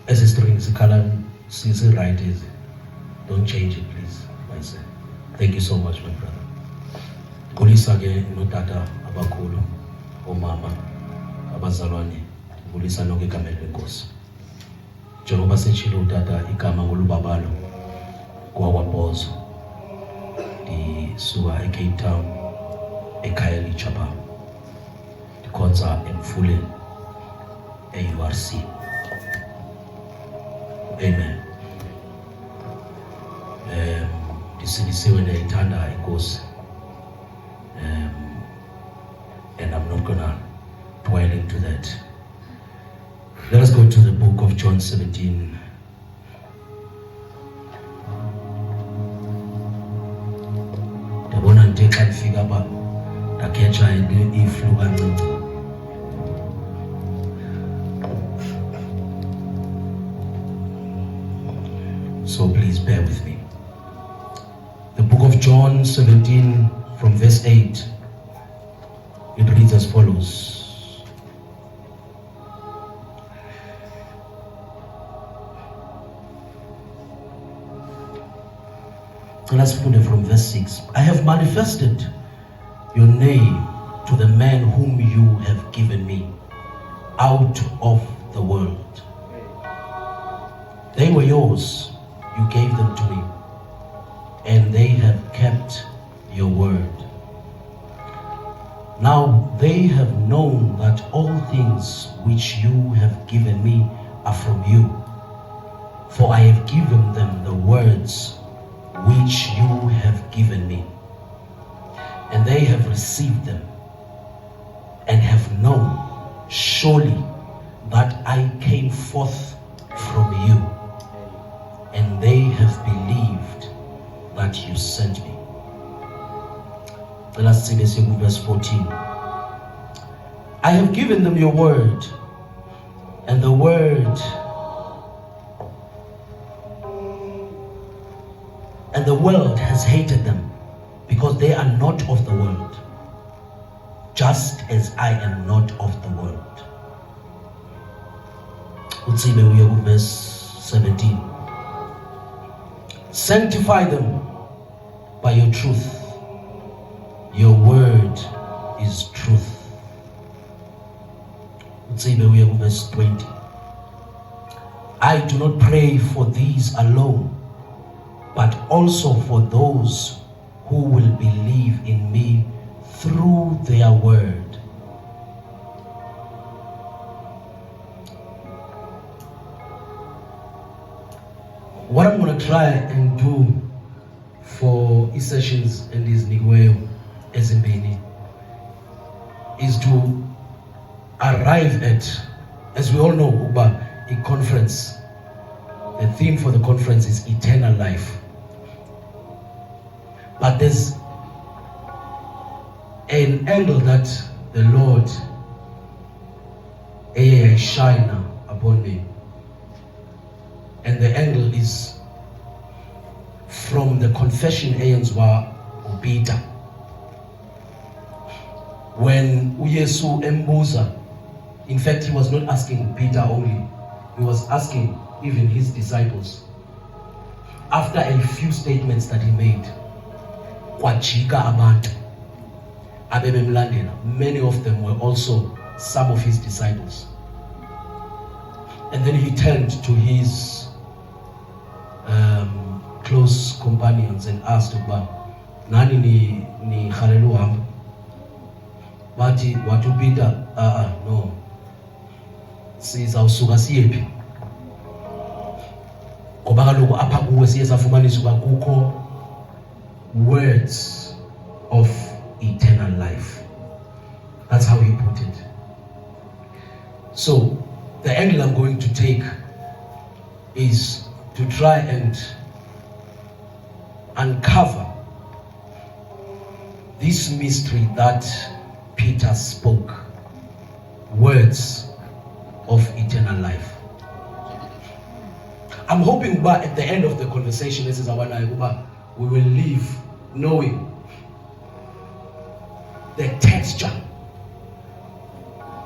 As a string, is right, is it? Don't change it, please, my son. Thank you so much, my brother. Kulisa ke notata abakhulu, omama, abazalwane, kulisa nonke igama lenkosi. Njengoba sechilo utata igama ngolubabalo kwaWabhozo. Ndisuka eCape Town, ekhaya liJapan. Ndikhonza eMfuleni, eURC. Amen. Ndisindisiwe ndiyayithanda inkosi. And I'm not gonna dwell into that. Let us go to the book of John 17. Ndabona nje xa ndifika apha ndakhetha iflu kancinci. So please bear with me. The book of John 17 from verse 8. It reads as follows. Let's put it from verse 6. I have manifested your name to the man whom you have given me out of the world. They were yours. You gave them to me, and they have kept your word. Now they have known that all things which you have given me are from you. For I have given them the words which you have given me, and they have received them, and have known surely that I came forth from you, and they have believed that you sent me. Let us see this in verse 14. I have given them your word, and the world has hated them, because they are not of the world, just as I am not of the world. Let's see verse 17. Sanctify them by your truth. Your word is truth. Let's see verse 20. I do not pray for these alone, but also for those who will believe in me through their word. What I'm going to try and do for these sessions in this Nigweo Ezimbeni is to arrive at, as we all know, a conference. The theme for the conference is eternal life. But there's an angle that the Lord shine upon me. And the angle is from the confession ayenzwa uPeter. When uYesu embuza, in fact he was not asking Peter only, he was asking even his disciples. After a few statements that he made, kwajika abantu abebemlandela, many of them were also some of his disciples. And then he turned to his close companions and asked about nani ni khalelu hamba, bathi watu Peter, no, sizawusuka siyephi, ngoba kaloku apha kuwe siye safumanisa ukuba kukho words of eternal life. That's how he put it. So the angle I'm going to take is to try and uncover this mystery that Peter spoke, words of eternal life. I'm hoping that at the end of the conversation, this is our night, we will leave knowing the texture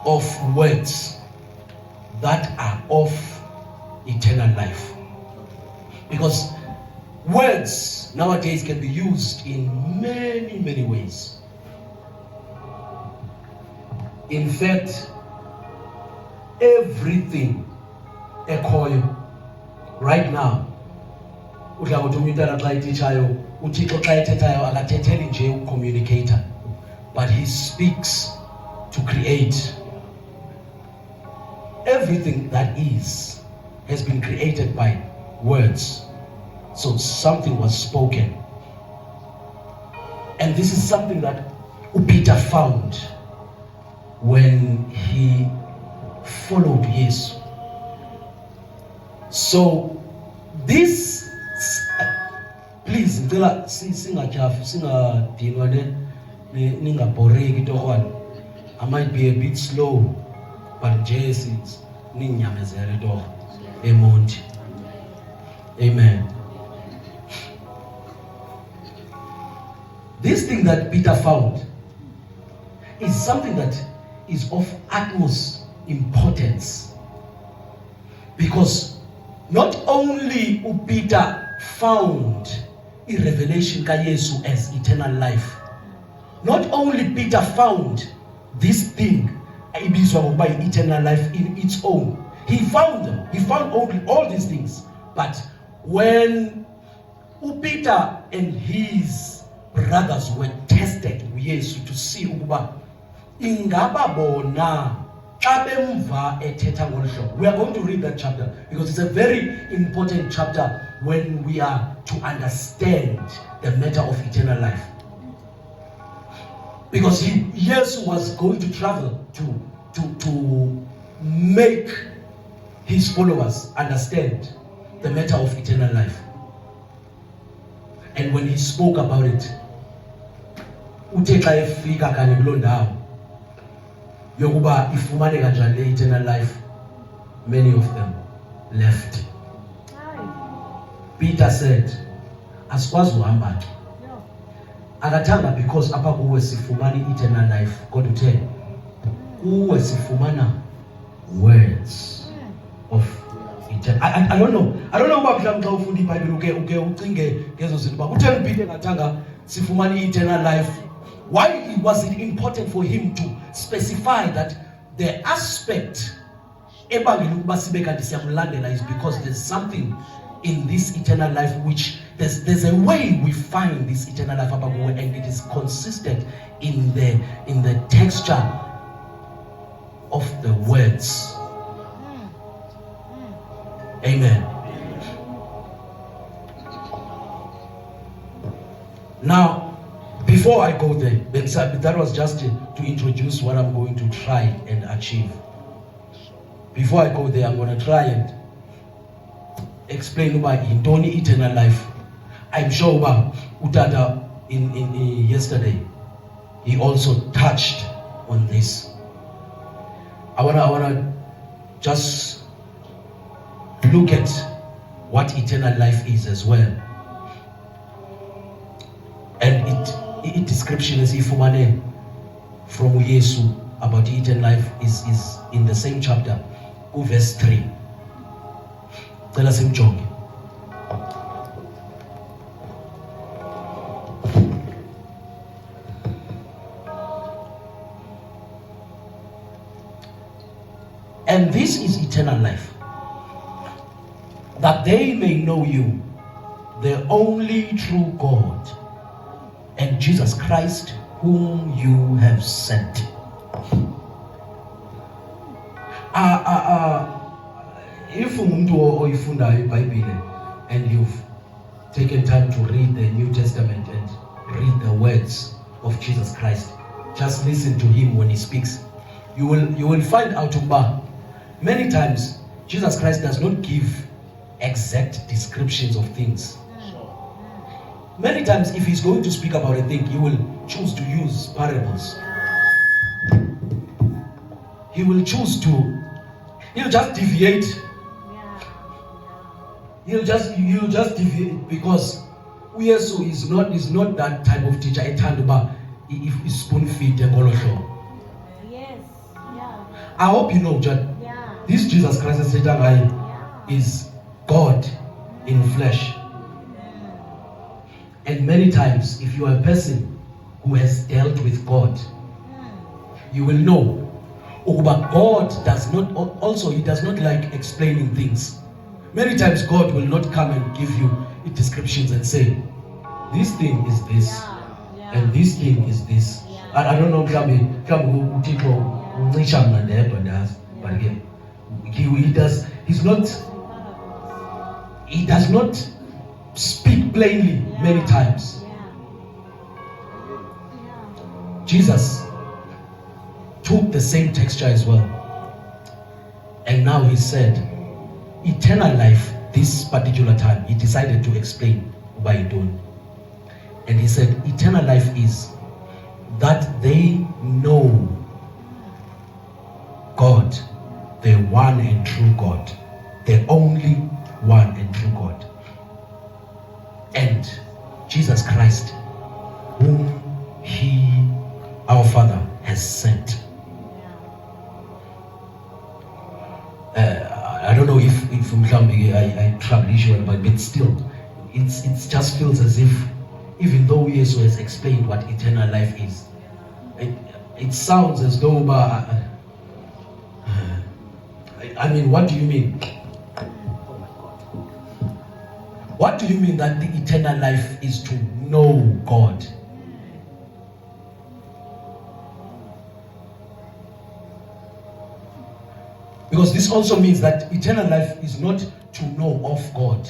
of words that are of eternal life. Because words nowadays can be used in many, many ways. In fact, everything ekhoyo right now, udla ukuthi umntana xa etitshayo, uThixo xa ethethayo akatheteli nje ucommunicator, but he speaks to create. Everything that is has been created by words. So something was spoken. And this is something that Peter found when he followed Jesus. So this, please, I might be a bit slow, but Jesus, amen. This thing that Peter found is something that is of utmost importance, because not only Peter found a revelation ka Yesu as eternal life, not only Peter found this thing by eternal life in its own. He found them. He found all these things. But when Peter and his brothers were tested with Jesus to see ingaba bona we are going to read that chapter because it's a very important chapter when we are to understand the matter of eternal life. Because Jesus was going to travel to make his followers understand the matter of eternal life. And when he spoke about it, eternal life, many of them left. Peter said, asikwazi uhamba akathanga, because apha kuwe sifumana eternal life. God will tell kuwe sifumana words of eternal. I don't know uba mhlawumbe xa ufunda iBhayibhile uke ucinge ngezo zinto uba utheni Peter ngathanga sifumana eternal life. Why was it important for him to specify that the aspect ebangela ukuba sibe kanti siyamlandela is because there's something in this eternal life which there's a way we find this eternal life, and it is consistent in the texture of the words. Amen. Now, before I go there, that was just to introduce what I'm going to try and achieve. Before I go there, I'm going to try and explain about eternal life. I'm sure about Utata in yesterday, he also touched on this. I wanna just look at what eternal life is as well. And it description is ifumane from Yesu about eternal life is in the same chapter, verse 3. Tell us him John. And this is eternal life, that they may know you, the only true God, and Jesus Christ, whom you have sent. If uyifunda iBhayibhile and you've taken time to read the New Testament and read the words of Jesus Christ, just listen to him when he speaks. You will find out many times Jesus Christ does not give exact descriptions of things. Many times if he's going to speak about a thing, he will choose to use parables. He'll just deviate. He'll just deviate because Yesu is not that type of teacher. If he's spoon feed and all of them. Yes. Yeah. I hope you know, John. Yeah. This Jesus Christ is is God in flesh. And many times, if you are a person who has dealt with God, you will know. But God does not, also He does not like explaining things. Many times God will not come and give you descriptions and say, this thing is this, and this thing is this. I don't know, but again, he does not speak plainly many times. Jesus took the same texture as well. And now He said, eternal life, this particular time, He decided to explain by doing. And He said, eternal life is that they know God, the one and true God, the only one and true God, and Jesus Christ, whom He, our Father, has sent. I don't know if I trouble issue, but still, it just feels as if, even though Jesus has explained what eternal life is, it sounds as though, I mean, what do you mean? What do you mean that the eternal life is to know God? Because this also means that eternal life is not to know of God.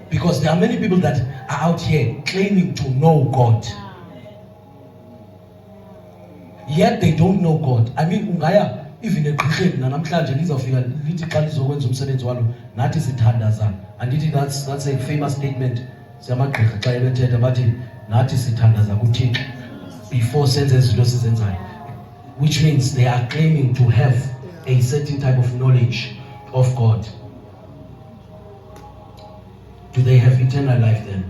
Because there are many people that are out here claiming to know God, yet they don't know God. I mean, ungaya even egqirheni namhlanje lizawufika lithi xa lizokwenza umsebenzi walo nathi sithandaza. Andithi that's a famous statement. Siyamagqirha xa ebethetha bathi nathi sithandaza kuThixo before senze izinto sizenzayo, which means they are claiming to have a certain type of knowledge of God. Do they have eternal life then?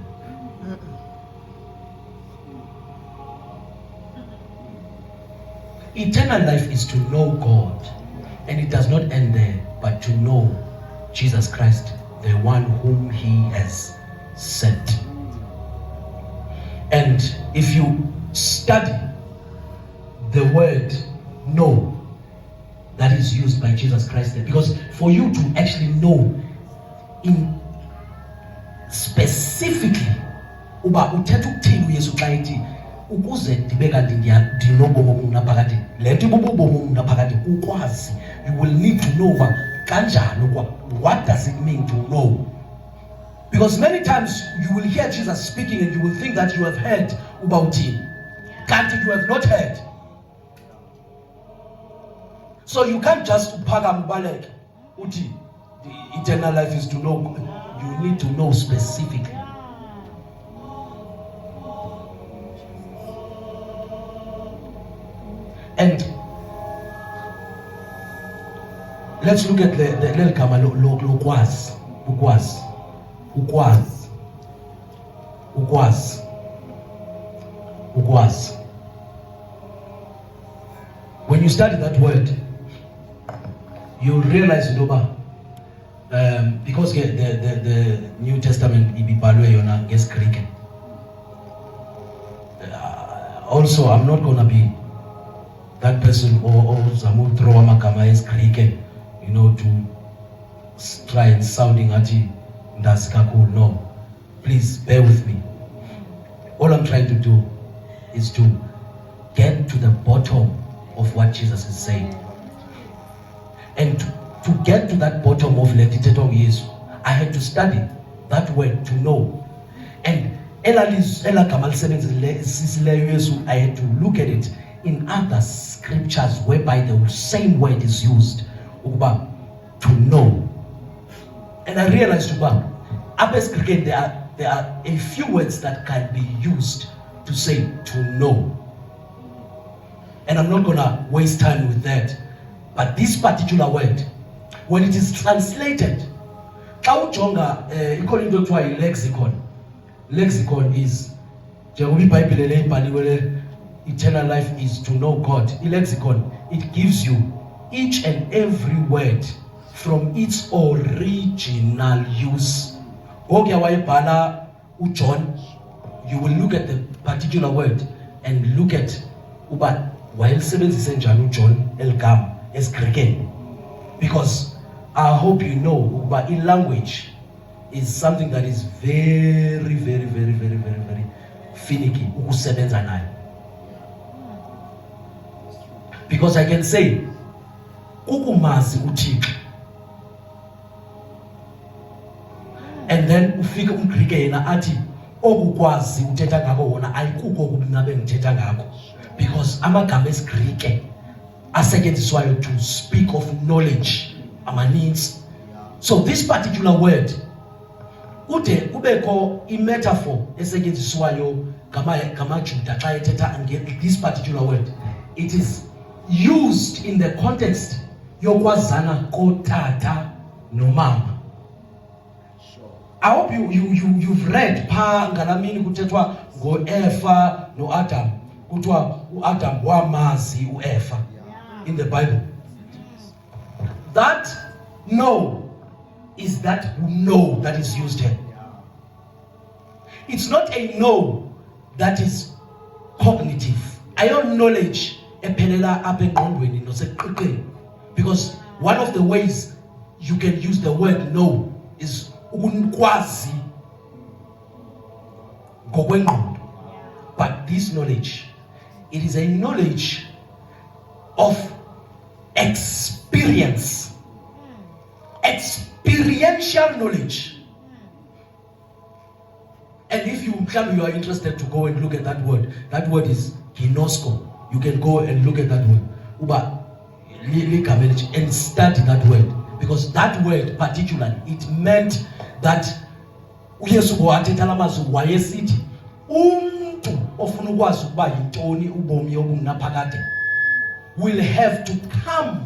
Eternal life is to know God, and it does not end there, but to know Jesus Christ, the one whom He has sent. And if you study the word know that is used by Jesus Christ there, because for you to actually know in specifically uba uthetha ukuthini uYesu xa ethi ukuze ndibe kanti ndinobomi obunaphakade le nto ibubomi obunaphakade ukwazi, you will need to know uba kanjani, what does it mean to know? Because many times you will hear Jesus speaking and you will think that you have heard about Him, kanti you have not heard. So you can't just uphakama ubaleke uthi the eternal life is to know. You need to know specifically. And let's look at the little gama lokwazi. When you study that word, you realize because the New Testament ibibhalwe yona ngeGreek. Also, I'm not gonna be that person or zamu throw amagama eGreek, to try and sounding at ndazi kakhulu. No, please bear with me. All I'm trying to do is to get to the bottom of what Jesus is saying, and to get to that bottom of Letiteto Yesu, I had to study that word to know. And I had to look at it in other scriptures whereby the same word is used, to know. And I realized there are a few words that can be used to say to know. And I'm not gonna waste time with that. But this particular word, when it is translated, according to lexicon is eternal life is to know God. In lexicon, it gives you each and every word from its original use. John, you will look at the particular word and look at uba wayelisebenzi njani John elgama esiGreek, because I hope you know uba in language is something that is very finicky ukusebenza nayo. Because I can say ukumazi uThixo and then ufike umGreek yena athi okukwazi uthetha ngako wona ayikuko kubinabe ngithetha ngako, because amagama esiGreek asetyenziswayo to speak of knowledge amaninzi. So this particular word kude kubekho imetaphor esetyenziswayo ngamaJuda xa ethetha this particular word. It is used in the context yokwazana kotata nomama. I hope you've read pha ngalamini kuthethwa ngoEva noAdam, kuthiwa uAdam wamazi uEva in the Bible. That know is that know that is used here. It's not a know that is cognitive. Ayo knowledge ephelela apha engqondweni noseqhiqeni, because one of the ways you can use the word know is ukwazi ngokwengqondo. But this knowledge, it is a knowledge of experience, experiential knowledge. And if you are interested to go and look at that word is ginosko. You can go and look at that word and study that word, because that word particularly, it meant that uYesu wathetha lamazwi wayesithi umuntu ofuna ukwazi ukuba yintoni ubomi obunaphakade will have to come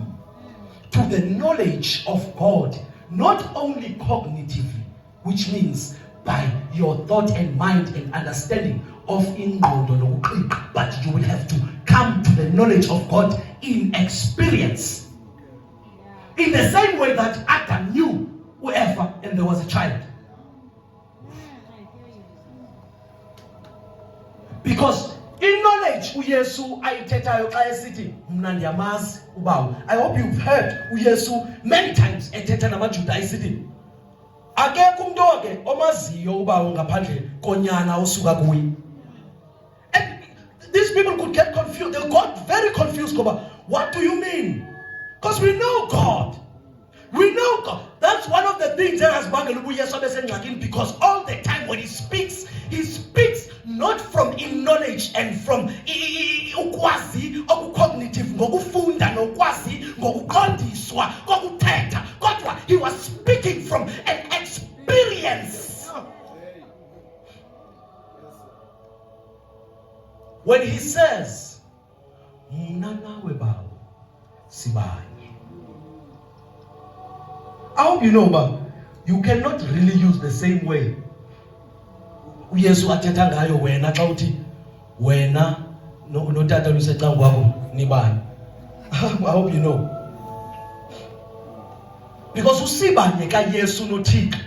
to the knowledge of God, not only cognitively, which means by your thought and mind and understanding of ingqondo nokuqiqa, but you will have to come to the knowledge of God in experience. In the same way that Adam knew whoever and there was a child. Because in knowledge uYesu ayithethayo xa esithi mna ndiyamazi ubawo. I hope you've heard uYesu many times ethetha namaJuda esithi akekho umuntu ke omaziyo ubawo ngaphandle konyana osuka kuye. And these people could get confused. They got very confused. What do you mean? Because we know God. We know God. That's one of the things that has because all the time when he speaks not from in knowledge and from ukwazi okukognitive ngokufunda nokwazi ngokuqondiswa kokuthetha, kodwa he was speaking from an experience. When he says mna nawe bawo sibanye, I hope you know, but you cannot really use the same way uYesu athetha ngayo wena xa uthi wena notata lusecango kwakho nibani. I hope you know, because usibanye kaYesu noThixo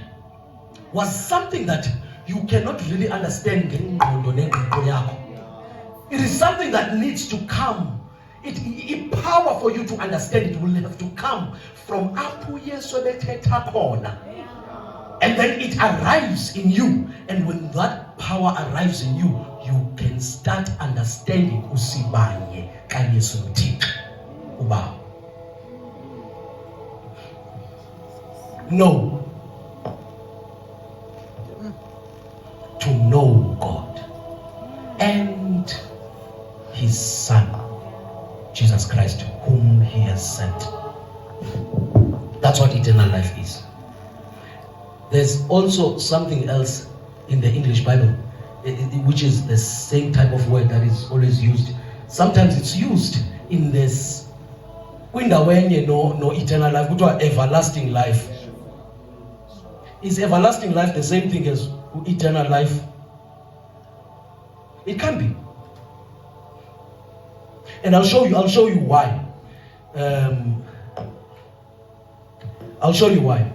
was something that you cannot really understand ngengqondo nengqiqo yakho. It is something that needs to come. It power for you to understand it will have to come from apho Yesu bethetha khona, and then it arrives in you. And when that power arrives in you, you can start understanding usibanye kaYesu noThixo ubawo. No, to know God and his Son Jesus Christ, whom he has sent. That's what eternal life is. There's also something else in the English Bible, which is the same type of word that is always used. Sometimes it's used in this kwindawenye no eternal life, which are everlasting life. Is everlasting life the same thing as eternal life? It can be. And I'll show you why. I'll show you why.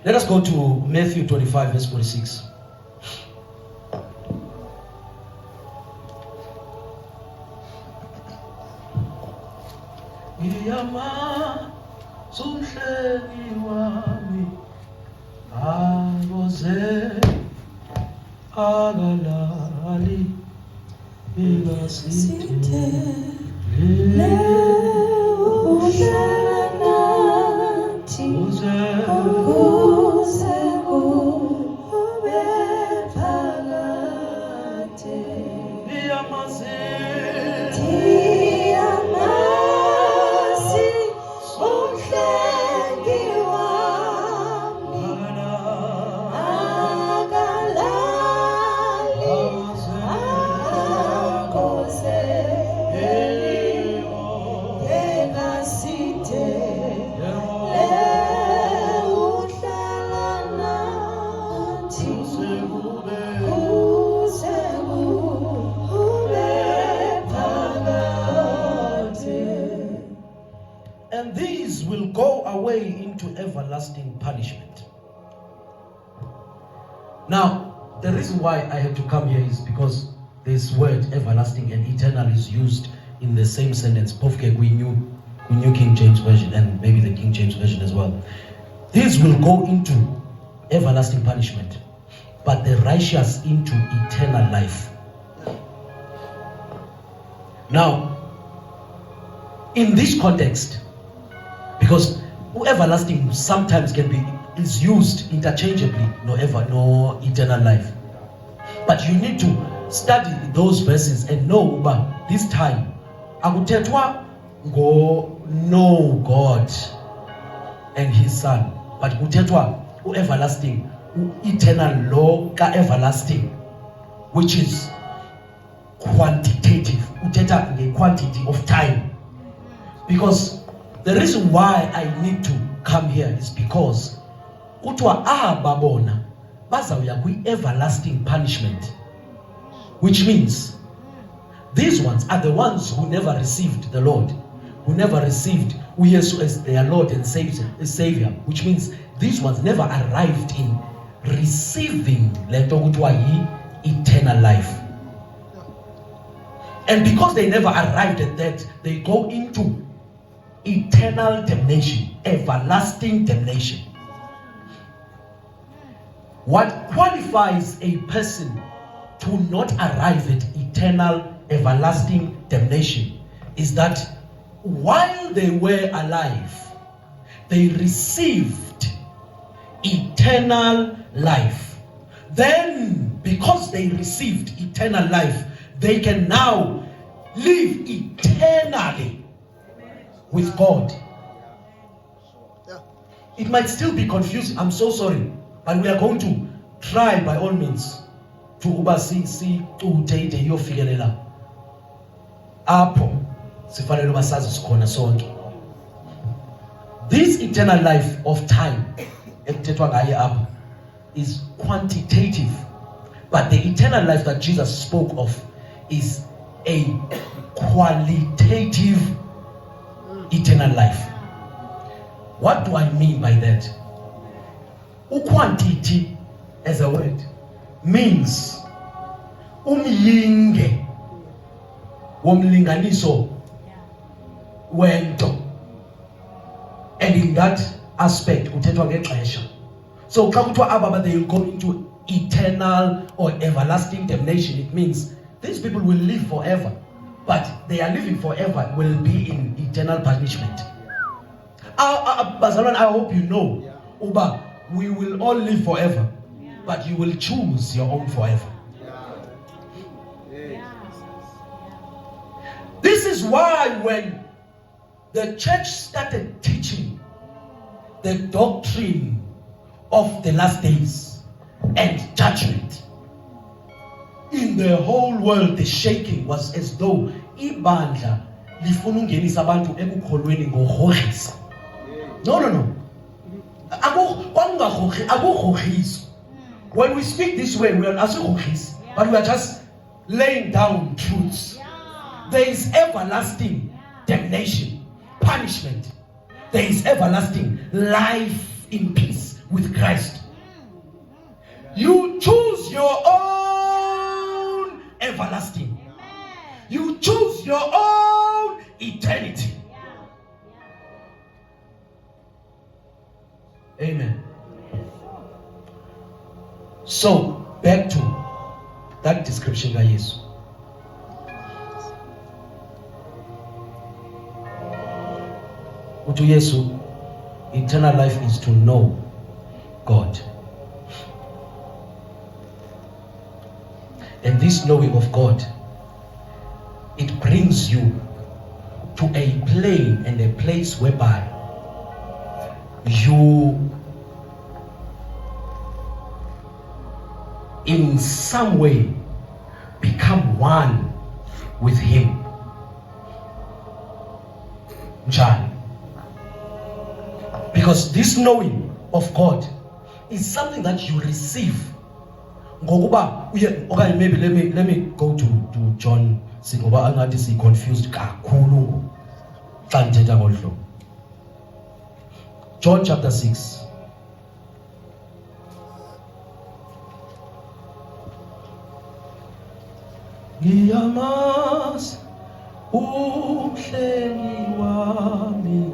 Let us go to Matthew 25 verse 46. Iyama sunhleli wami agoze agalali igasithe le uhlanathi uze ube phakade iyamazithi and these will go away into everlasting punishment. Now, the reason why I had to come here is because this word everlasting and eternal is used in the same sentence. Both we knew King James Version and maybe the King James Version as well. These will go into everlasting punishment, but the righteous into eternal life. Now, in this context, because everlasting sometimes is used interchangeably, no eternal life. But you need to study those verses and know about this time. Akuthethwa no God and His Son, but kuthethwa everlasting, eternal law ka everlasting, which is quantitative. Uthetha the quantity of time. Because the reason why I need to come here is because kuthiwa babona bazawuya kwi-everlasting punishment, which means these ones are the ones who never received the Lord, who never received uYesu as their Lord and Savior, which means these ones never arrived in receiving lento kuthiwa eternal life. And because they never arrived at that, they go into eternal damnation, everlasting damnation. What qualifies a person to not arrive at eternal, everlasting damnation is that while they were alive, they received eternal life. Then, because they received eternal life, they can now live eternally with God. It might still be confusing. I'm so sorry. But we are going to try by all means to uthethe yofikelela apho sifanele basazi sikhona sonke. This eternal life of time ekuthethwa ngaye apho is quantitative, but the eternal life that Jesus spoke of is a qualitative eternal life. What do I mean by that? Quantity as a word means umlinge womlinganiso wento, and in that aspect kuthethwa ngexesha. So xa kuthiwa aba they will go into eternal or everlasting damnation, it means these people will live forever, but they are living forever will be in eternal punishment. Bazalwane, I hope you know, Uba, we will all live forever, but you will choose your own forever. This is why when the church started teaching the doctrine of the last days and judgment, in the whole world the shaking was as though ibandla lifuna ungenisa abantu ekukholweni ngohorhisa. No. When we speak this way, we are not asking, but we are just laying down truths. There is everlasting damnation, punishment, there is everlasting life in peace with Christ. You choose your own everlasting. You choose your own eternity. Amen. So, back to that description by Jesus. To Jesus, eternal life is to know God. And this knowing of God, it brings you to a plane and a place whereby you in some way become one with Him. John. Because this knowing of God is something that you receive. Okay, maybe let me go to John. Ngoba angathi si confused kakhulu xa ngithetha ngolu hlobo. John chapter 6. Ngiyamazi umhlengi wami.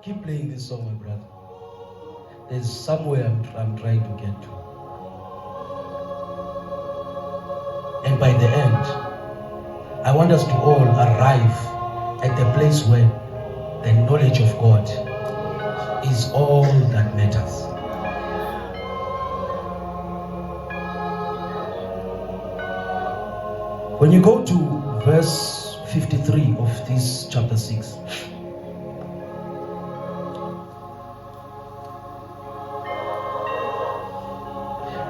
Keep playing this song, my brother. There's somewhere I'm trying to get to. And by the end, I want us to all arrive at the place where the knowledge of God is all that matters. When you go to verse 53 of this chapter 6,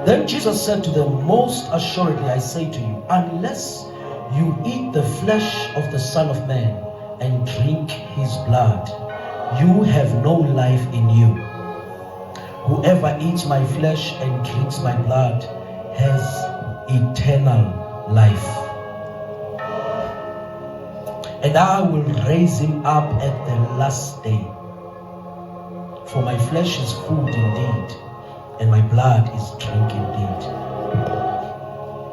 then Jesus said to them, most assuredly I say to you, unless you eat the flesh of the Son of Man and drink his blood, you have no life in you. Whoever eats my flesh and drinks my blood has eternal life. And I will raise him up at the last day. For my flesh is food indeed, and my blood is drink indeed.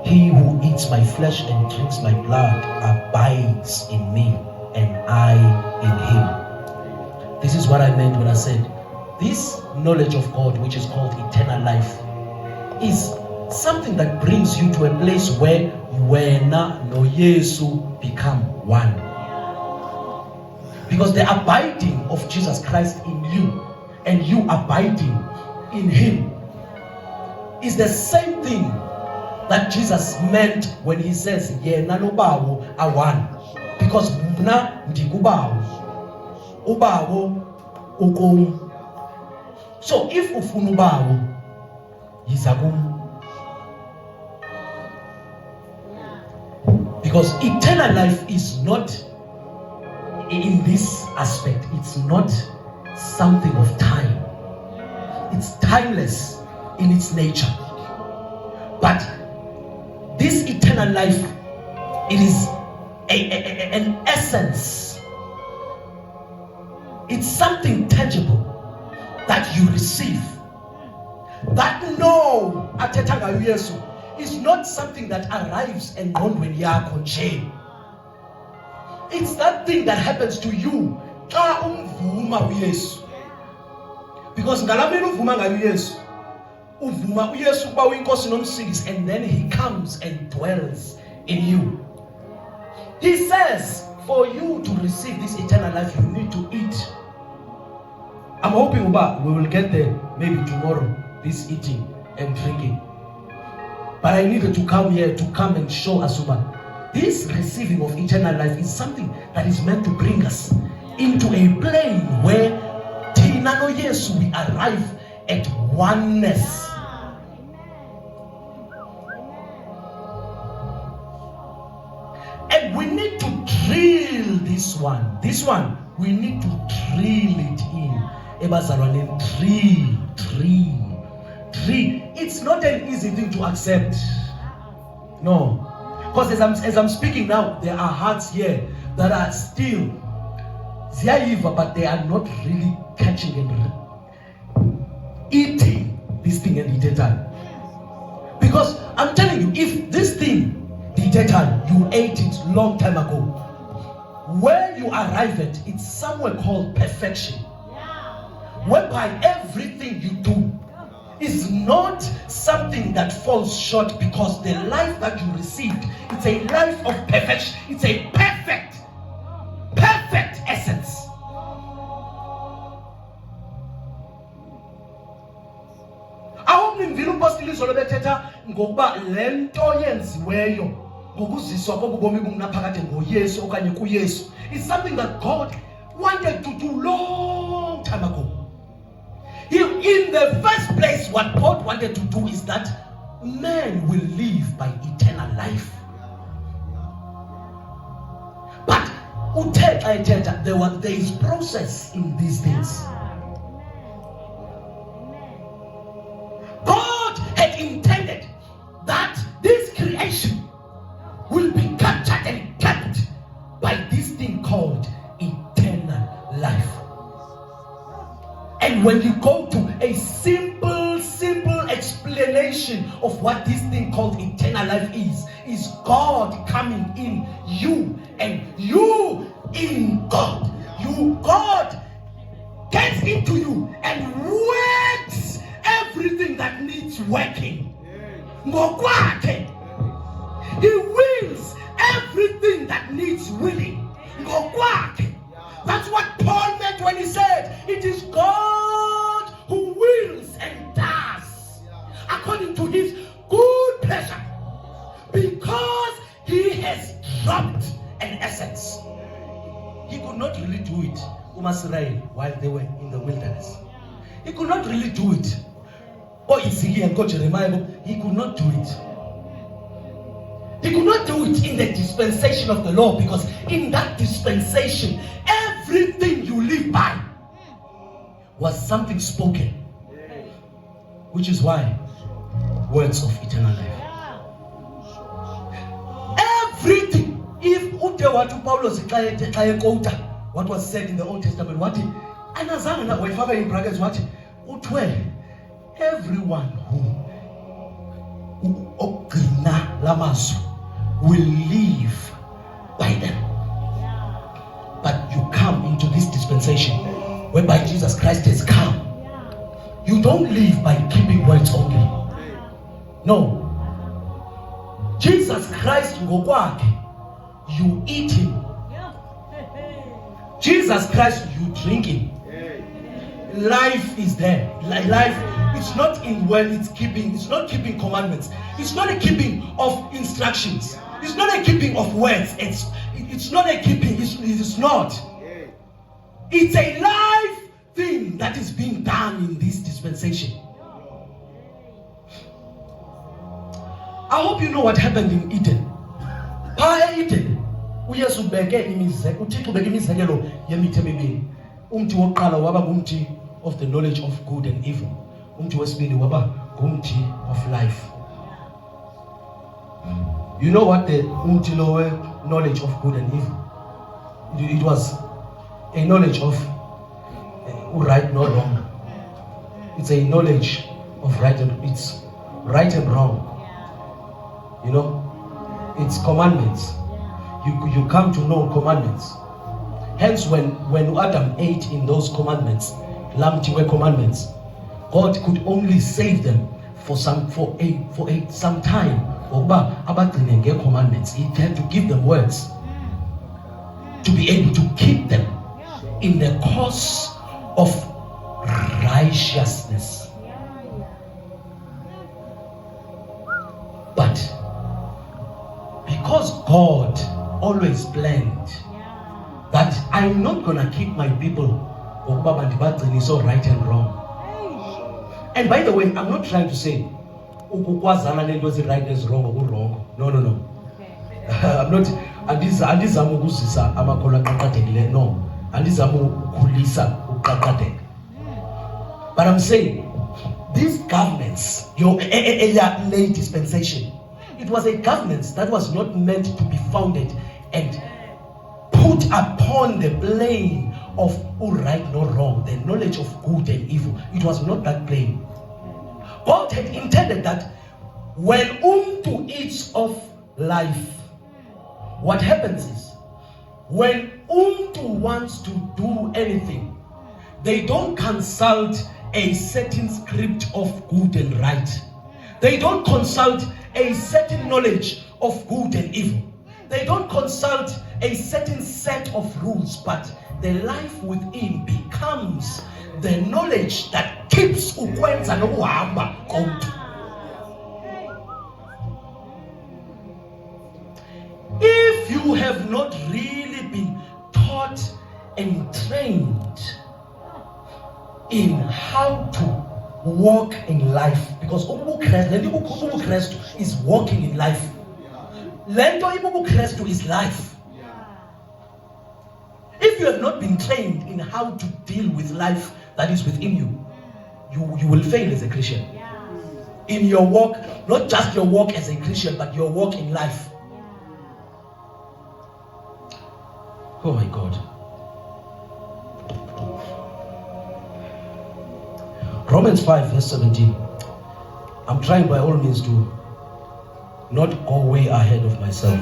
He who eats my flesh and drinks my blood abides in me, and I in him. This is what I meant when I said, this knowledge of God, which is called eternal life, is something that brings you to a place where wena no Yesu become one. Because the abiding of Jesus Christ in you and you abiding in him is the same thing that Jesus meant when he says yena nobawo are one. Because mna ndikubawo, ubawo ukum. So if ufuna ubawo yiza kum. Because eternal life is not in this aspect. It's not something of time. It's timeless in its nature. But this eternal life, it is an essence. It's something tangible that you receive. That no atetanga Yesu is not something that arrives and gone when you are conchained. It's that thing that happens to you. Because ngalamini uvuma ngayo Yesu. Uvuma uYesu kuba uyinkosi nomsindisi, and then he comes and dwells in you. He says, for you to receive this eternal life, you need to eat. I'm hoping we will get there maybe tomorrow, this eating and drinking. But I needed to come here to come and show us this receiving of eternal life is something that is meant to bring us into a plane where Tina no Yesu we arrive at oneness. And we need to drill this one. This one, we need to drill it in. Drill. It's not an easy thing to accept. No. Because as I'm speaking now, there are hearts here that are still ziyaiva, but they are not really catching and eating this thing and eating time. Because I'm telling you, if this thing, the time, you ate it long time ago, where you arrive at, it's somewhere called perfection. Whereby everything you do is not something that falls short, because the life that you received, it's a life of perfection. It's a perfect essence. Awumni mvila umpostile izolo bethetha ngokuba lento yenziweyo ngokuziswa kobubomi bungaphakade ngoYesu okanye kuYesu. It's something that God wanted to do long time ago. In the first place, what God wanted to do is that man will live by eternal life. But there is process in these things. God had intended that this creation will be captured and kept by this thing called eternal life. And when you go to a simple explanation of what this thing called eternal life is God coming in you and you in God. God gets into you and works everything that needs working. He wills everything that needs willing. That's what Paul meant when he said, it is God who wills and does according to his good pleasure, because he has dropped an essence. He could not really do it Israel while they were in the wilderness. He could not really do it. Or Ezekiel and God Jeremiah, he could not do it. He could not do it in the dispensation of the law, because in that dispensation, everything you live by was something spoken, which is why words of eternal life. Everything. If Paulos what was said in the Old Testament, what in brackets, what everyone who will live by them. But you come into this dispensation whereby Jesus Christ has come. You don't live by keeping words only. No. Jesus Christ, you eat him. Jesus Christ, you drink him. Life is there. Life, it's not in it's keeping. It's not keeping commandments. It's not a keeping of instructions. It's not a keeping of words. It's not a keeping. It's not. It's a life thing that is being done in this dispensation. I hope you know what happened in Eden. Eden, uYesu ubeke imizekelo, uThixo ubeke imizekelo yemithi emibili. Umthi wokuqala waba ngumthi of the knowledge of good and evil. Umthi wesibili waba ngumthi of life. You know what the umthi lowe knowledge of good and evil? It was a knowledge of right, no wrong. It's a knowledge of right and wrong. You know, it's commandments. You come to know commandments. Hence, when Adam ate in those commandments, commandments. God could only save them for some time. Commandments. He had to give them words to be able to keep them in the course of righteousness. But because God always planned that I'm not gonna keep my people so right and wrong. And by the way, I'm not trying to say right is wrong or wrong. No. I'm not. But I'm saying these governments, your late dispensation, it was a government that was not meant to be founded and put upon the plane of right nor wrong, the knowledge of good and evil. It was not that plane. God had intended that when to eats of life, what happens is when wants to do anything, they don't consult a certain script of good and right. They don't consult a certain knowledge of good and evil. They don't consult a certain set of rules, but the life within becomes the knowledge that keeps ukwenza nokuhamba konke. If you have not really been taught and trained in how to walk in life, because Christ is walking in life. Christ is life. If you have not been trained in how to deal with life that is within you, you will fail as a Christian. In your walk, not just your walk as a Christian, but your walk in life. Oh my God. Romans 5 verse 17. I'm trying by all means to not go way ahead of myself.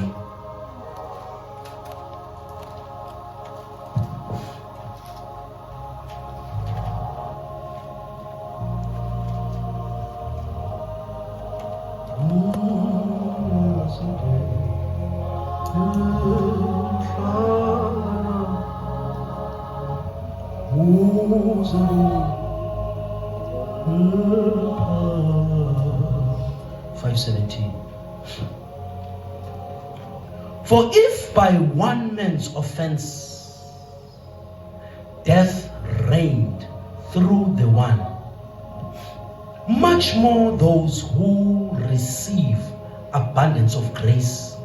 For if by one man's offense death reigned through the one, much more those who receive abundance of grace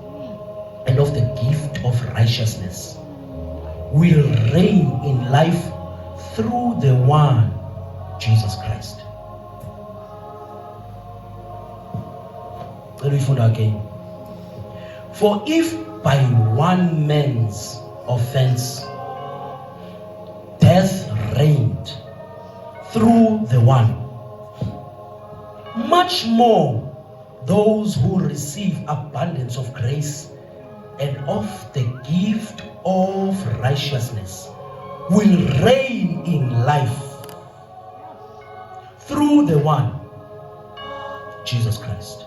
and of the gift of righteousness will reign in life through the one, Jesus Christ. Let me find again. For if by one man's offense death reigned through the one, much more those who receive abundance of grace and of the gift of righteousness will reign in life through the one, Jesus Christ.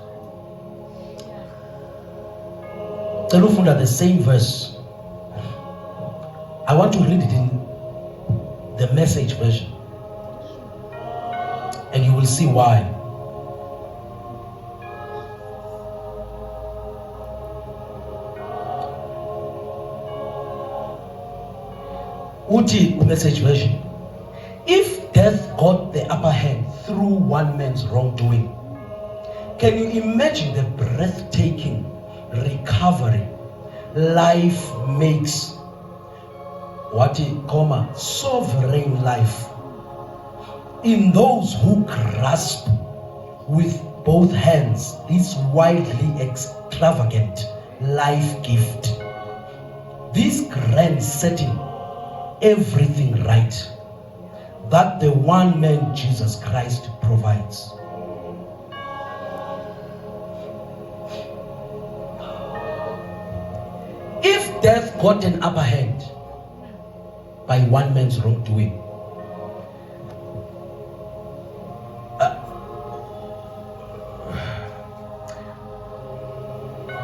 Telufunda, the same verse. I want to read it in the Message version, and you will see why. Uti Message version. If death got the upper hand through one man's wrongdoing, can you imagine the breathtaking recovery life makes? Sovereign life in those who grasp with both hands this wildly extravagant life gift, this grand setting everything right that the one man Jesus Christ provides. If death got an upper hand by one man's wrongdoing,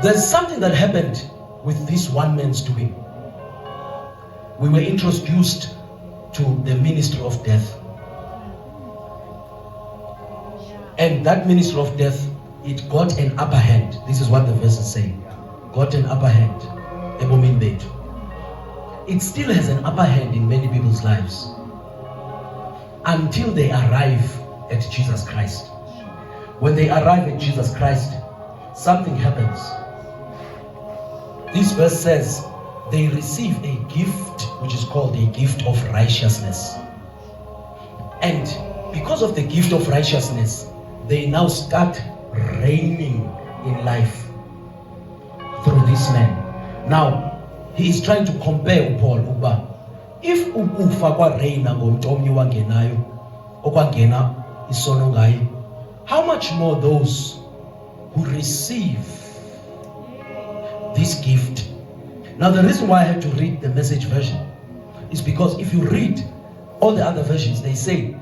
There's something that happened with this one man's doing. We were introduced to the ministry of death. And that ministry of death, it got an upper hand. This is what the verse is saying. Got an upper hand. It still has an upper hand in many people's lives until they arrive at Jesus Christ. When they arrive at Jesus Christ, something happens. This verse says they receive a gift which is called a gift of righteousness. And because of the gift of righteousness, they now start reigning in life through this man. Now, he is trying to compare Paul uba if ufa kwa reigna ngomuntu omnye wangenayo okwangena isono ngaye, how much more those who receive this gift. Now the reason why I have to read the Message version is because if you read all the other versions, they say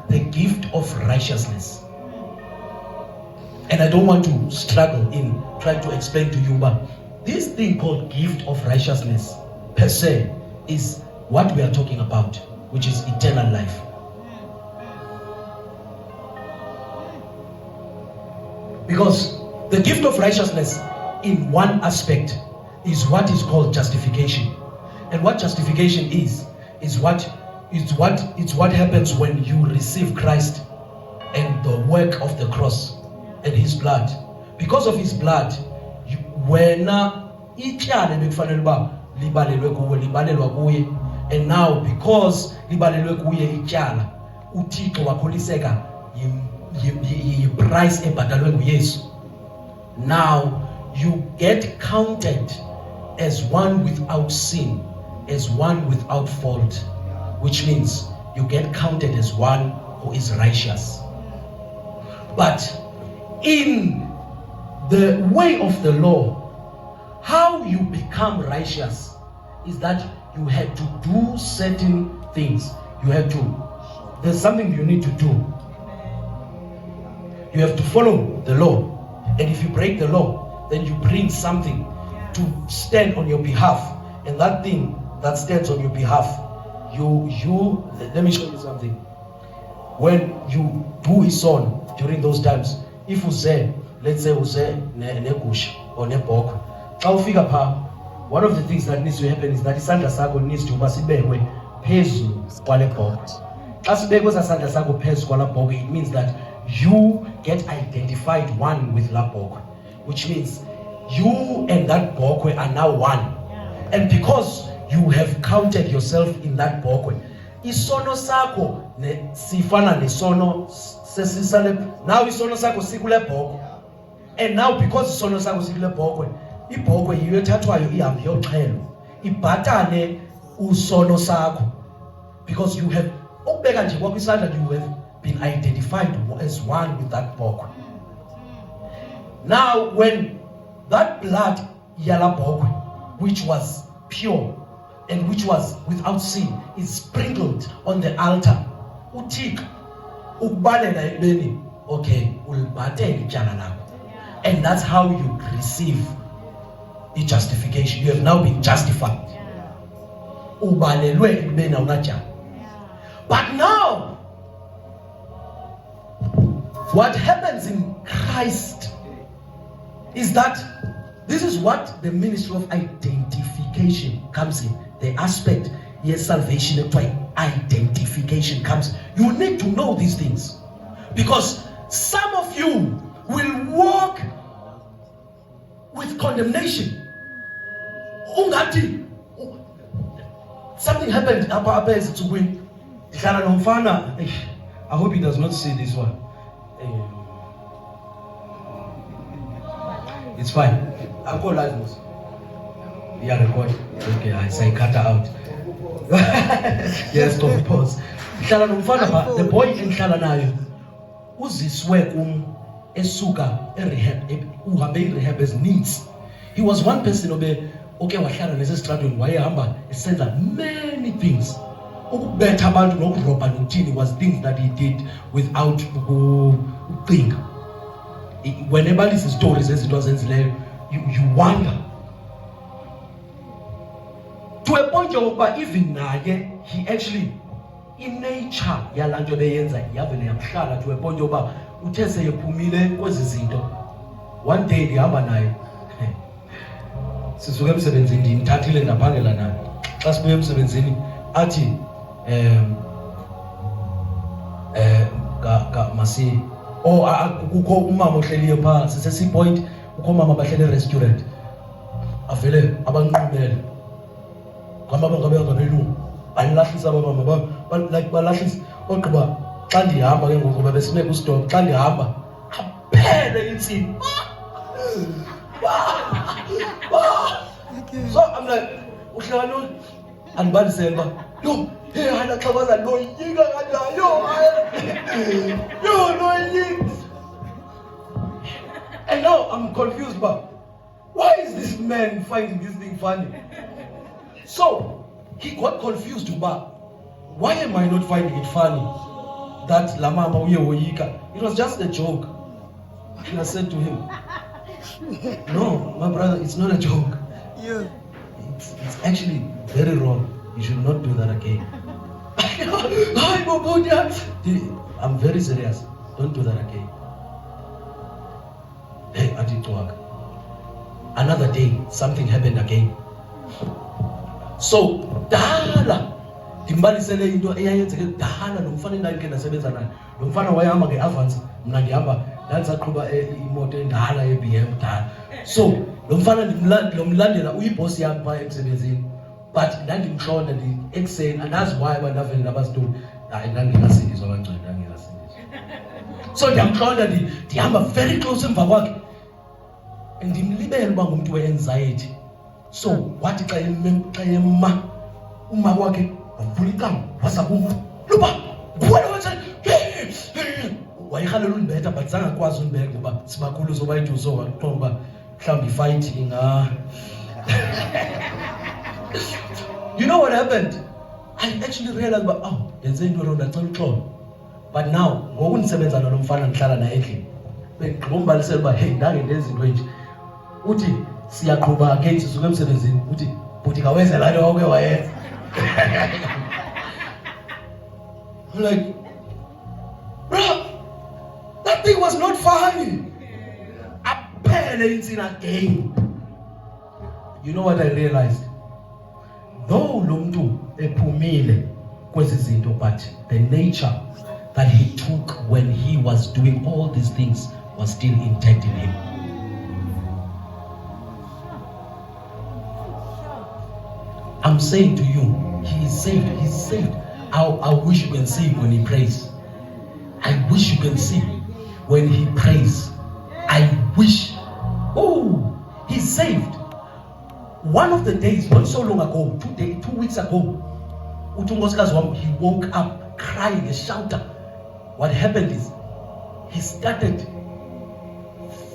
the gift of righteousness. And I don't want to struggle in trying to explain to you, but this thing called gift of righteousness per se is what we are talking about, which is eternal life. Because the gift of righteousness in one aspect is what is called justification. And what justification is what happens when you receive Christ and the work of the cross and his blood. Because of his blood, wena ityala bekufanele uba libalelwe kuwe libalelwa kuye, and now because libalelwe kuye ityala, uThixo wakholiseka yiprice ebhatalwe nguYesu. Now you get counted as one without sin, as one without fault, which means you get counted as one who is righteous. But in the way of the law, how you become righteous is that you had to do certain things. There's something you need to do. You have to follow the law. And if you break the law, then you bring something to stand on your behalf. And that thing that stands on your behalf, let me show you something. When you do his son during those times, if you say, let's say negush or nebok, one of the things that needs to happen is that isandla sakho needs to basibekwe phezulu kwale bhokwe. Xa sibekwe sandla sakho phezulu kwala bhokwe, it means that you get identified one with la bhokwe, which means you and that bhokwe are now one. And because you have counted yourself in that bhokwe, isono sakho sifana nesono sesisale. Now isono sakho sikule bhokwe, and now because isono sakho sikule bhokwe, ibhokwe yiyo ethathwayo ihambe yoxhelo ibhatale usono sakho, because you have ukubeka nje kwakho isandla, you have been identified as one with that bhokwe. Now when that blood yala bhokwe, which was pure and which was without sin, is sprinkled on the altar, uthixo ukubalela ekubeni okay ulibhatele ityala lakho, and that's how you receive the justification. You have now been justified. Ubalelwe ekubeni awunatyala. But now what happens in Christ is that this is what the ministry of identification comes in. The aspect, yes, salvation, identification comes. You need to know these things, because some of you will walk with condemnation. Something happened. I hope he does not see this one. It's fine. I'll call live news. Yeah, record. Okay, I say cut her out. Yes, stop, pause. The boy in Kalanayo, uziswe esuka rehab, uhambe rehab as needs. He was one person okay, wahlala nesestradweni wayehamba esenza many things. Ukubetha abantu nokurobha nokuthini was things that he did without think. Whenever listen stories ezinto azenzileyo, you wonder. To a point yokuba even naye he actually in nature yalaa nto beyenza yavele yamhlala to a point yokuba uthe seyephumile kwezi zinto. One day ndihamba naye sisuke emsebenzini, ndimthathile ndaphangela naye. Xa sibuye emsebenzini athi masi kukho umama ohleliyo phaa sise-Seapoint, kukho umama bahlele e-restaurant, avele abanqumele ngabelungu balahlisa abamama like balahlisa. Ogqiba xa ndihamba ke ngoku babesime kustop, xa ndihamba aphele intsini. So I'm like, uhlalo andibalisele uba yo hana xabaza loyika kanjalo yo loyika. And now I'm confused, but why is this man finding this thing funny? So he got confused about why am I not finding it funny that la mama uye woyika? It was just a joke. And I said to him, no, my brother, it's not a joke. Yeah. It's actually very wrong. You should not do that again. I'm very serious. Don't do that again. Hey, I did work. Another day, something happened again. So, dala ndimbalisele into eyayenzeke dala nomfana endakhe ndasebenza naye. Lo mfana wayehamba nge-Avance, mna ndihamba ndandisaqhuba imoto endala ye-BM dala. So lo mfana ndimlandela uyibosi yami phaa emsebenzini, but ndandimhlonda ekuseni, andazi why bandavele nabazitoli. Hayi, ndandingasindiswa kancane, ndandingasindiswa. So ndiyamhlonda, ndihamba very close emva kwakhe, ndimlibele uba ngumntu we-anxiety. So wathi xa ema uma kwakhe wavula icala wasa kum luba wena wathi wayirhalela undibetha, but zangakwazi undibetha ngoba sibakhulu zobayithu so waqomba mhlawumbi fighting. You know what happened? I actually realized about yenze into ronda cela uxolo. But now ngoku ndisebenza nalo mfana ndihlala naye endlini, begqiba umbalisela uba hey ndange ndenza into enje. Uthi siyaqhuba ke sisuke emsebenzini, uthi bhuti kaweze laa nto wake wayenza. I'm like, bro, that thing was not funny. Aphele intsini again. You know what I realized? Though lo mntu ephumile kwezi zinto, but the nature that he took when he was doing all these things was still intact in him. I'm saying to you, he is saved. He's saved. I wish you can see when he prays. I wish you can see when he prays. I wish. Oh, he's saved. One of the days, not so long ago, 2 weeks ago, he woke up crying, a shouter. What happened is, he started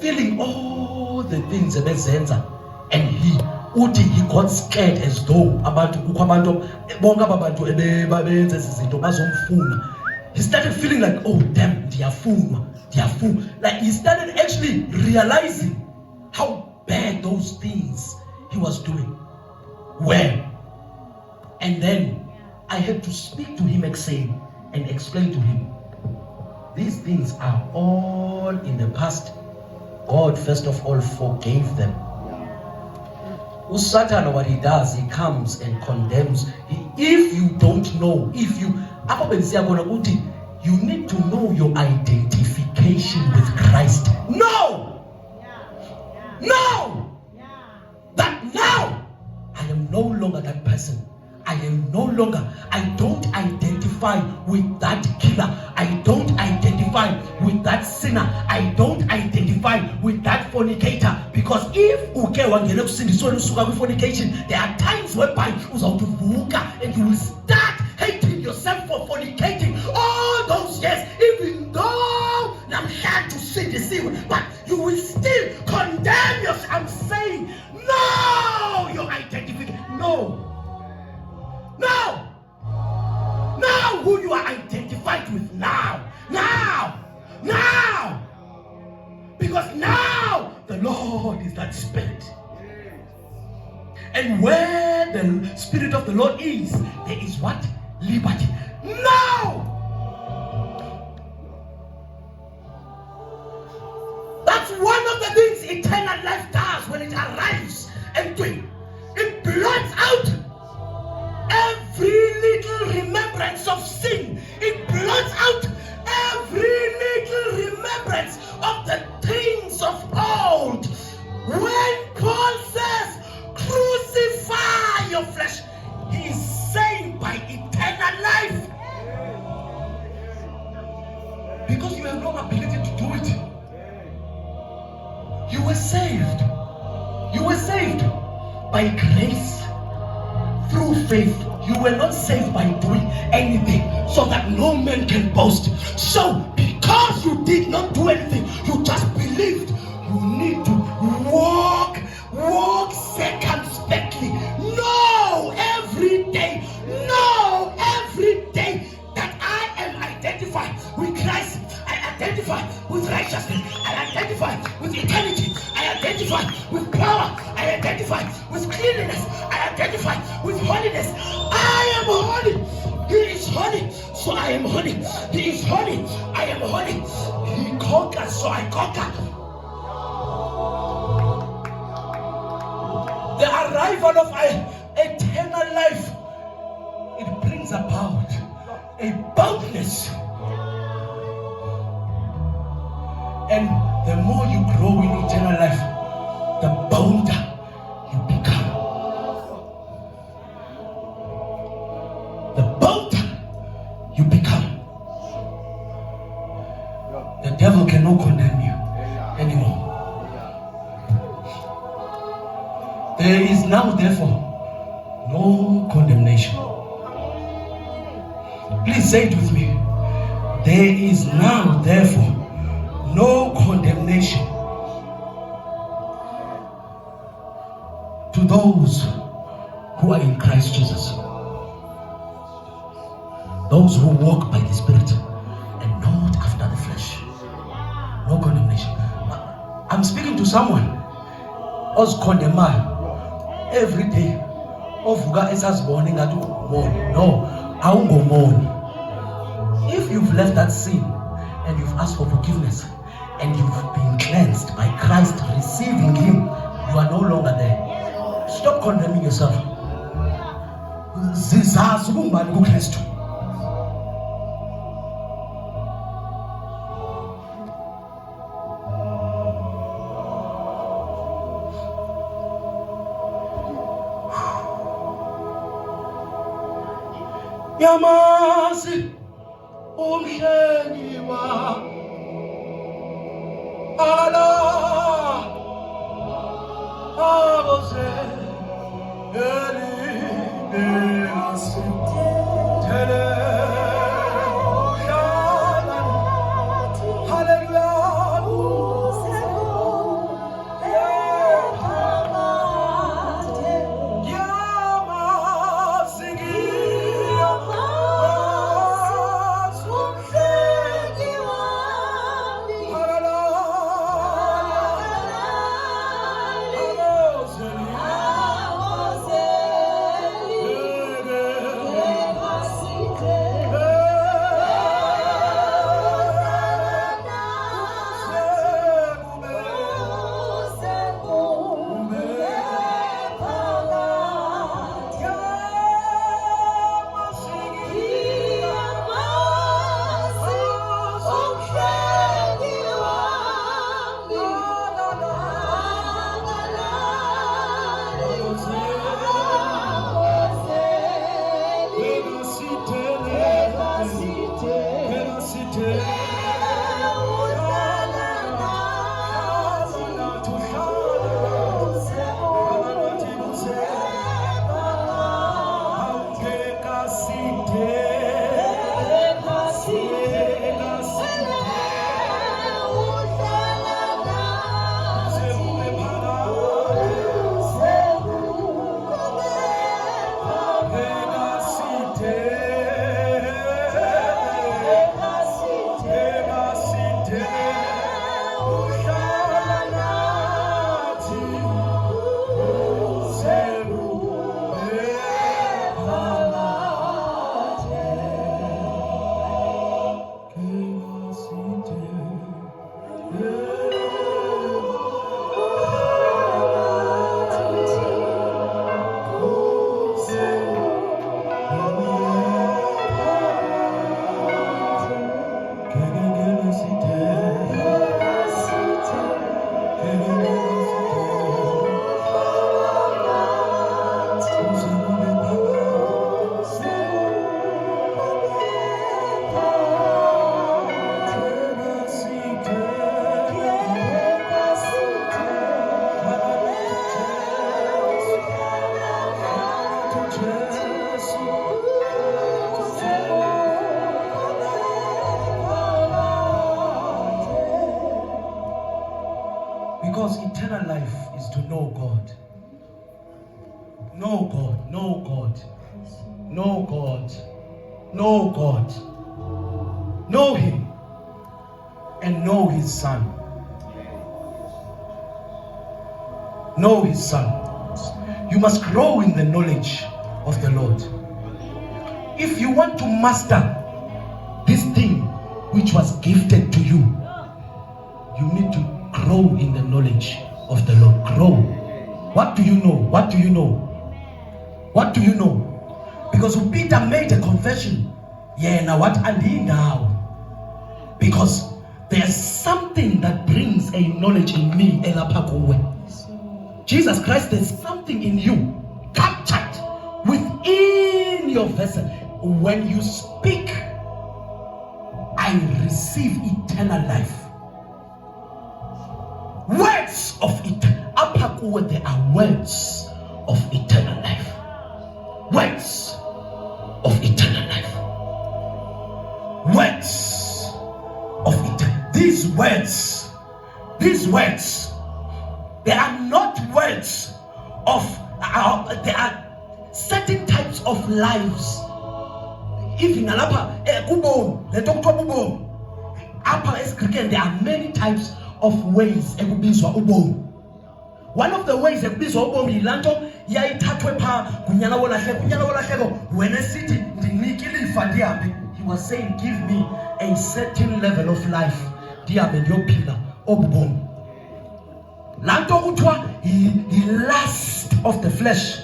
feeling all the things ebezenza, and he got scared as though he started feeling like, oh damn, diafuma. Like he started actually realizing how bad those things he was doing were. And then I had to speak to him and explain to him, these things are all in the past. God first of all forgave them. Satan, what he does, he comes and condemns. If you don't know, you need to know your identification with Christ. No! That now I am no longer that person. I don't identify with that killer. I don't identify with that sinner. I don't identify with that fornicator. Because if fornication, there are times whereby and you will start hating yourself for fornicating all those years, even though I'm here to sin deceive, but you will still condemn yourself. I'm saying, no, your identification. No, who you are identified with now. Because now the Lord Lord is that Spirit. And where the Spirit of the Lord is, there is what? Liberty. Now! That's one of the things eternal life does when it arrives and doing. It blots out every little remembrance of sin. It blots out every little remembrance of the things of old. When Paul says, crucify your flesh, he is saying by eternal life. Because you have no ability to do it. You were saved. You were saved by grace through faith. You were not saved by doing anything, so that no man can boast. So, because you did not do anything, you just believed. You need to walk circumspectly. Know every day that I am identified with Christ. I identify with righteousness. I identify with eternity. I identify with power. I identify with cleanliness. I identify with holiness. I am holy. He is holy, so I am holy. He is holy. I am holy. He conquers, so I conquer. The arrival of eternal life, it brings about a boundless. And the more you grow in eternal life, the bolder you become. The bolder you become. The devil cannot condemn you anymore. There is now, therefore, no condemnation. Please say it with me. There is now, therefore, no condemnation to those who are in Christ Jesus. Those who walk by the Spirit and not after the flesh. No condemnation. I'm speaking to someone who's condemned every day. Ovuga esas morning at morning. No, I won't go morning. If you've left that sin and you've asked for forgiveness and you've been cleansed by Christ, receiving Him, you are no longer there. Stop condemning yourself. Yamazi umhleli wa ala aboze eli asitele Because eternal life is to know God. Know God, know God, know God, know God. Know Him and know His Son. Know His Son. You must grow in the knowledge of the Lord. If you want to master this thing which was gifted to you, you need to grow in the knowledge of the Lord. Grow. What do you know? What do you know? What do you know? Because Peter made a confession. Yeah, now what and he now? Because there's something that brings a knowledge in me. Jesus Christ, there's something in you captured within your vessel. When you speak, I receive eternal life. Words of it. There are words of eternal life. Words of eternal life. Words of eternal. These words, they are not words of, there are certain types of lives. Even there are many types of ways. One of the ways when he was saying, give me a certain level of life. He lust of the flesh,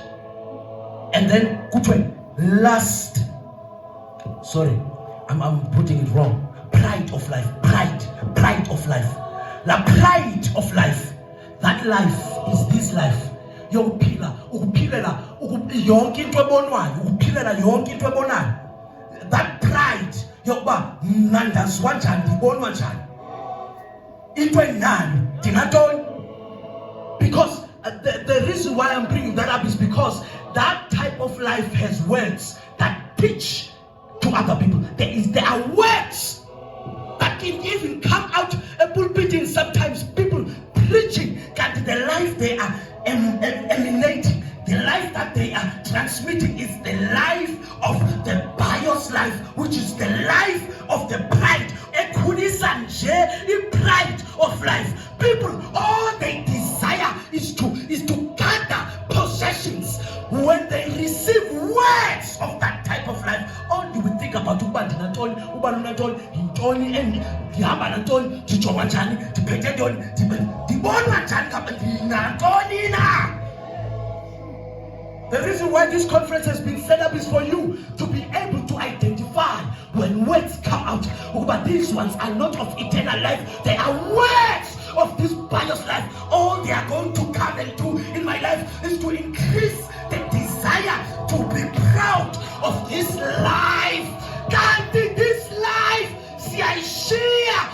and then lust. Sorry, I'm putting it wrong. Pride of life. Pride of life. The pride of life. That life is this life. That pride, because the reason why I'm bringing that up is because that type of life has words that teach to other people. There are words that can even come out a pulpit, and sometimes people preaching that the life they are emanating, the life that they are transmitting is the life of the pious life, which is the life of the pride. The pride of life. People, all they desire is to gather possessions. When they receive words of that type of life, all you will think about the reason why this conference has been set up is for you to be able to identify when words come out. But these ones are not of eternal life. They are words of this pious life. All they are going to come and do in my life is to increase the desire to be proud of this life. God did this life. See, I share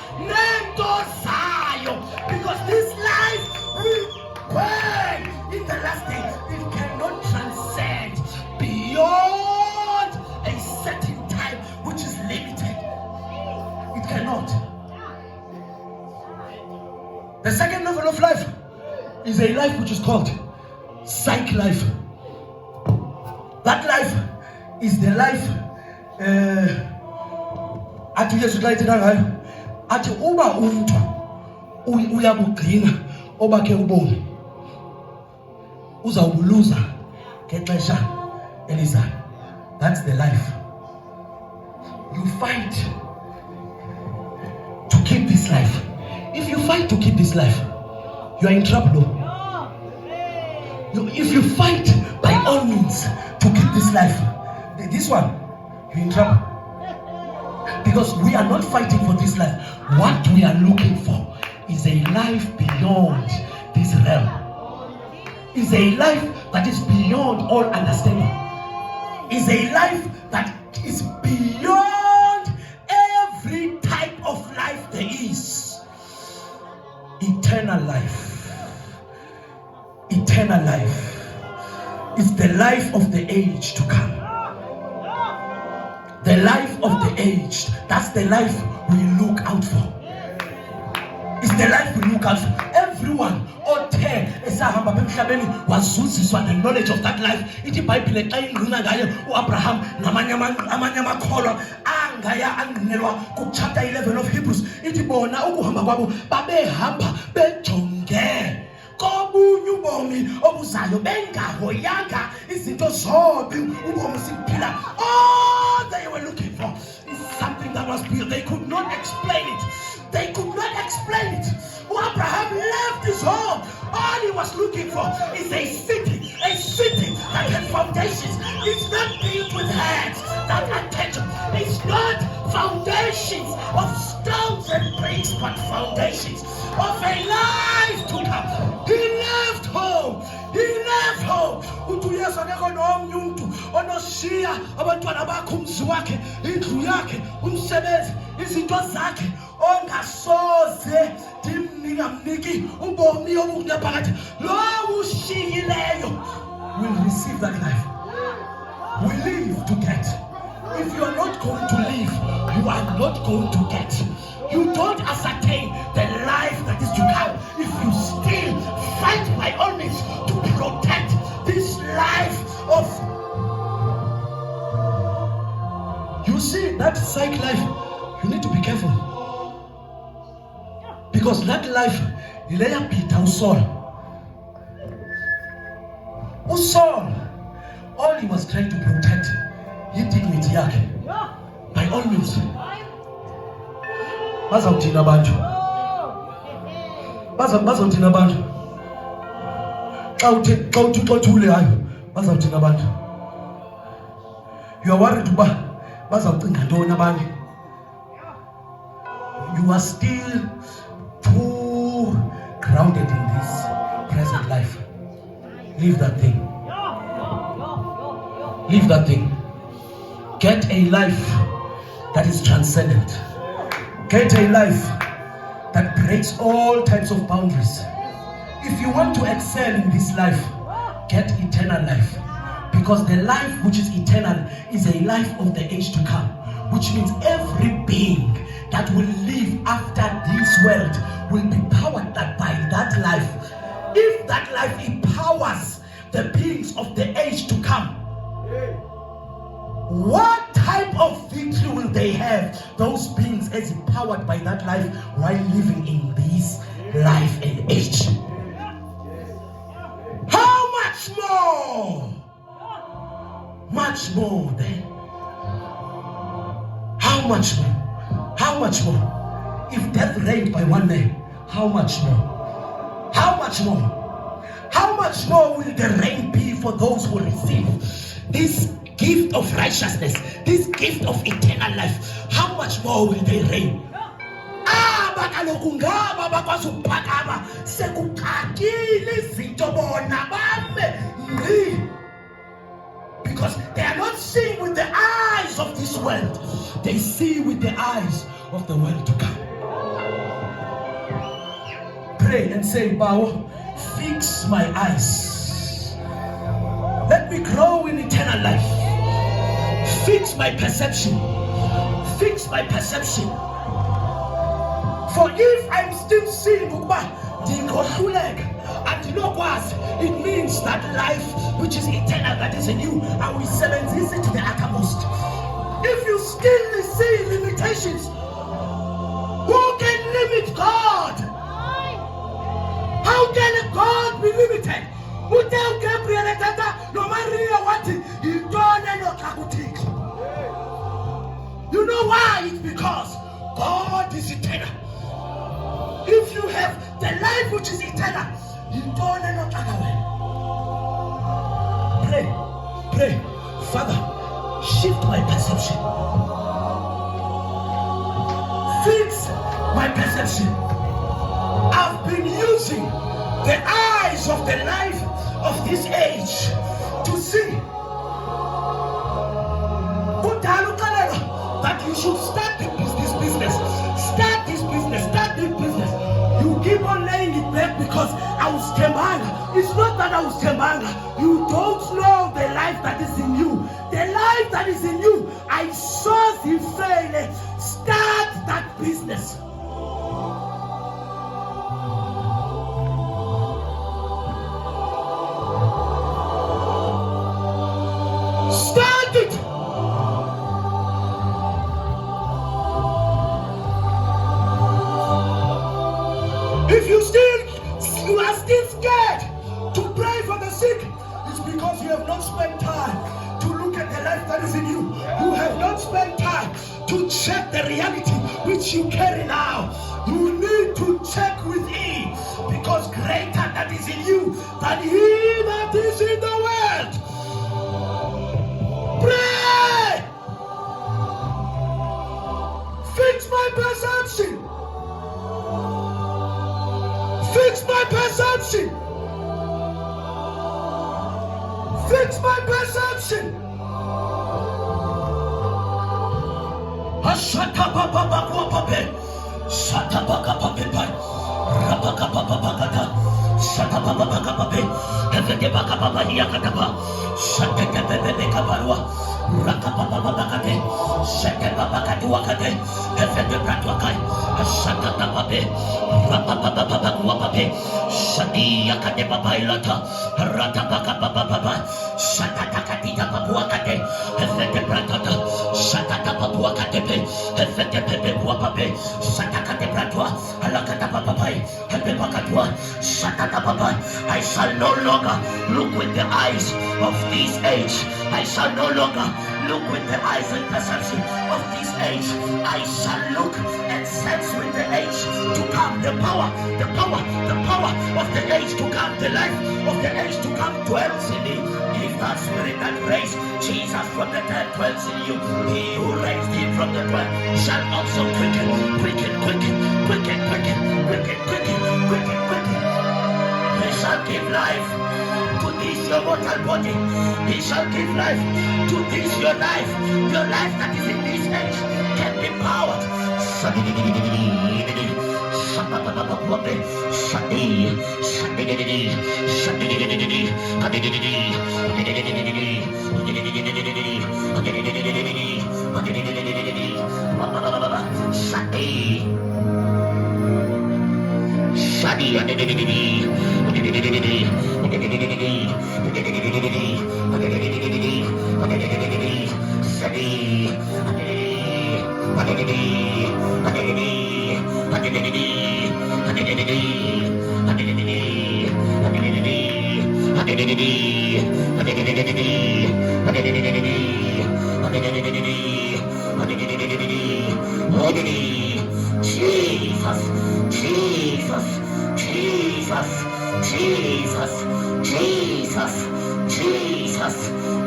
because this life will burn in the last day. It cannot transcend beyond a certain time which is limited. It cannot. The second level of life is a life which is called psych life. That life is the life athi uba umuntu uyabugcina obakhe ubomi uzawubuluza ngexesha elizayo. That's the life. You fight to keep this life. If you fight to keep this life, you are in trouble. If you fight by all means to keep this life, this one, you're in trouble. Because we are not fighting for this life. What we are looking for is a life beyond this realm. Is a life that is beyond all understanding. Is a life that is beyond every type of life there is. Eternal life. Eternal life is the life of the age to come. The life of the aged. That's the life we look out for. It's the life we look out for. Everyone esahamba emhlabeni wazuziswa the knowledge of that life. Ithi iBhayibhile xa ingqina ngayo uAbraham namanye amakholwa angaya angqinelwa ku-chapter 11 of Hebrews. Ithi bona ukuhamba kwabo babehamba bejonge kobunye ubomi obuzayo bengahoyanga izinto zonke ubomi siphila. All they were looking for is something that was built. They could not explain it. They could not explain it. Abraham left his home. All he was looking for is a city that had foundations. It's not built with hands that are tangible. It's not foundations of stones and bricks, but foundations of a life to come. He left home. He left home. Utuyesu akekho nomnye umuntu onoshiya abantwana bakhe, umzi wakhe, indlu yakhe, umsebenzi, izinto zakhe ongasoze dimningamniki ubomi obukunaphakade. Lo ushiyileyo will receive that life. We live to get. If you are not going to live, you are not going to get. You don't ascertain the life that is to come if you still fight by all means to protect this life of. You see, that psych life, you need to be careful. Because that life, Ilaya Peter Saul, all he was trying to protect, his dignity yake. By all means. Bazawuthina abantu. Bazawuthina abantu. Xa uthule hayo, bazawuthina abantu. You are worried uba bazawucinga ntoni abantu. You are still too grounded in this present life. Leave that thing. Leave that thing. Get a life that is transcendent. Get a life that breaks all types of boundaries. If you want to excel in this life, get eternal life. Because the life which is eternal is a life of the age to come. Which means every being that will live after this world will be powered by that life. If that life empowers the beings of the age to come, what type of victory will they have, those beings as empowered by that life while living in this life and age? How much more? Much more then. How much more? How much more? If death reigned by one man, how much more? How much more? How much more will the reign be for those who receive this gift of righteousness, this gift of eternal life? How much more will they reign? Bakaloku ngaba bakwazi ukuphakama sekuqakile izinto bona bame ngqi. Because they are not seeing with the eyes of this world, they see with the eyes of the world to come. Pray and say, Bao, fix my eyes. Let me grow in eternal life. Fix my perception. Fix my perception. For if I'm still seeing it means that life which is eternal, that is in you, I will seize it to the uttermost. If you still see limitations, who can limit God? How can God be limited? Who tell Gabriel no Maria what he don't know? You know why? It's because God is eternal. If you have the life which is eternal, you don't know other way. Pray, Father, shift my perception. Fix my perception. I've been using the eyes of the life of this age to see that you should start this business. Start this business. You keep on laying it back because I was Kemanga. It's not that I was Kemanga. You don't know the life that is in you. The life that is in you, I saw the fail. Start that business. If you are still scared to pray for the sick, it's because you have not spent time to look at the life that is in you. You have not spent time to check the reality which you carry now. You need to check with Him, because greater that is in you than he that is in the world. Pray! Fix my perception. Fix my perception. Fix my perception. Ashata baba bakwa pape. Shata baka pape pai. Rabaka baba bakata. Shata baba baka pape. Evete baka baba yakataba. Shata bebe kabarwa. Raka baba bakate. Shata baba katuakate. Evete bratwakai. Shata pape. Rapa baba bakwa pape. Shadi yakate baba ilata. Rata baka baba baba. Shata takatita babuakate. Evete bratata. Shata babuakate. Evete bebe kwa pape. Shata kate bratwa. Alakata baba pai. Evete bakatwa. Shata baba. I shall no longer look with the eyes of this age. I shall no longer look with the eyes and perception of this age. I shall look and sense with the age to come, the power of the age to come, the life of the age to come dwells in me. If that spirit that raised Jesus from the dead dwells in you, he who raised him from the dead shall also quicken. He shall give life to this your mortal body. He shall give life to this your life that is in this age can be powered.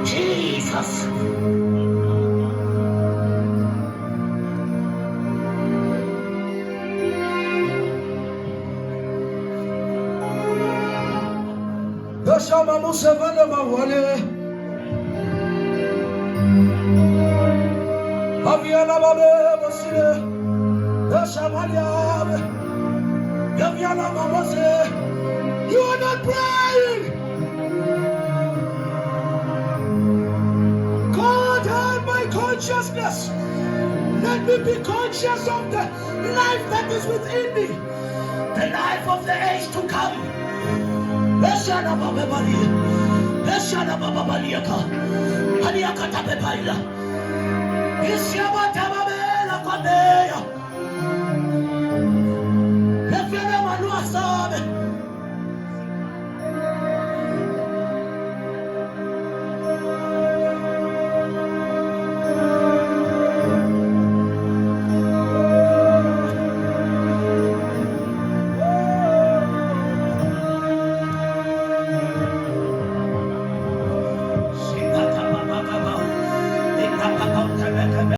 Jesus. Shama Musavana Mawale Aviana Babe Mosile Shamalia Yaviana Mamose. You are not praying. God, have my consciousness. Let me be conscious of the life that is within me, the life of the age to come. Eshana Baba Bali, Eshana Baba Baliaka, Aliaka Tabepaila, Isyama Tababela Kwabeya.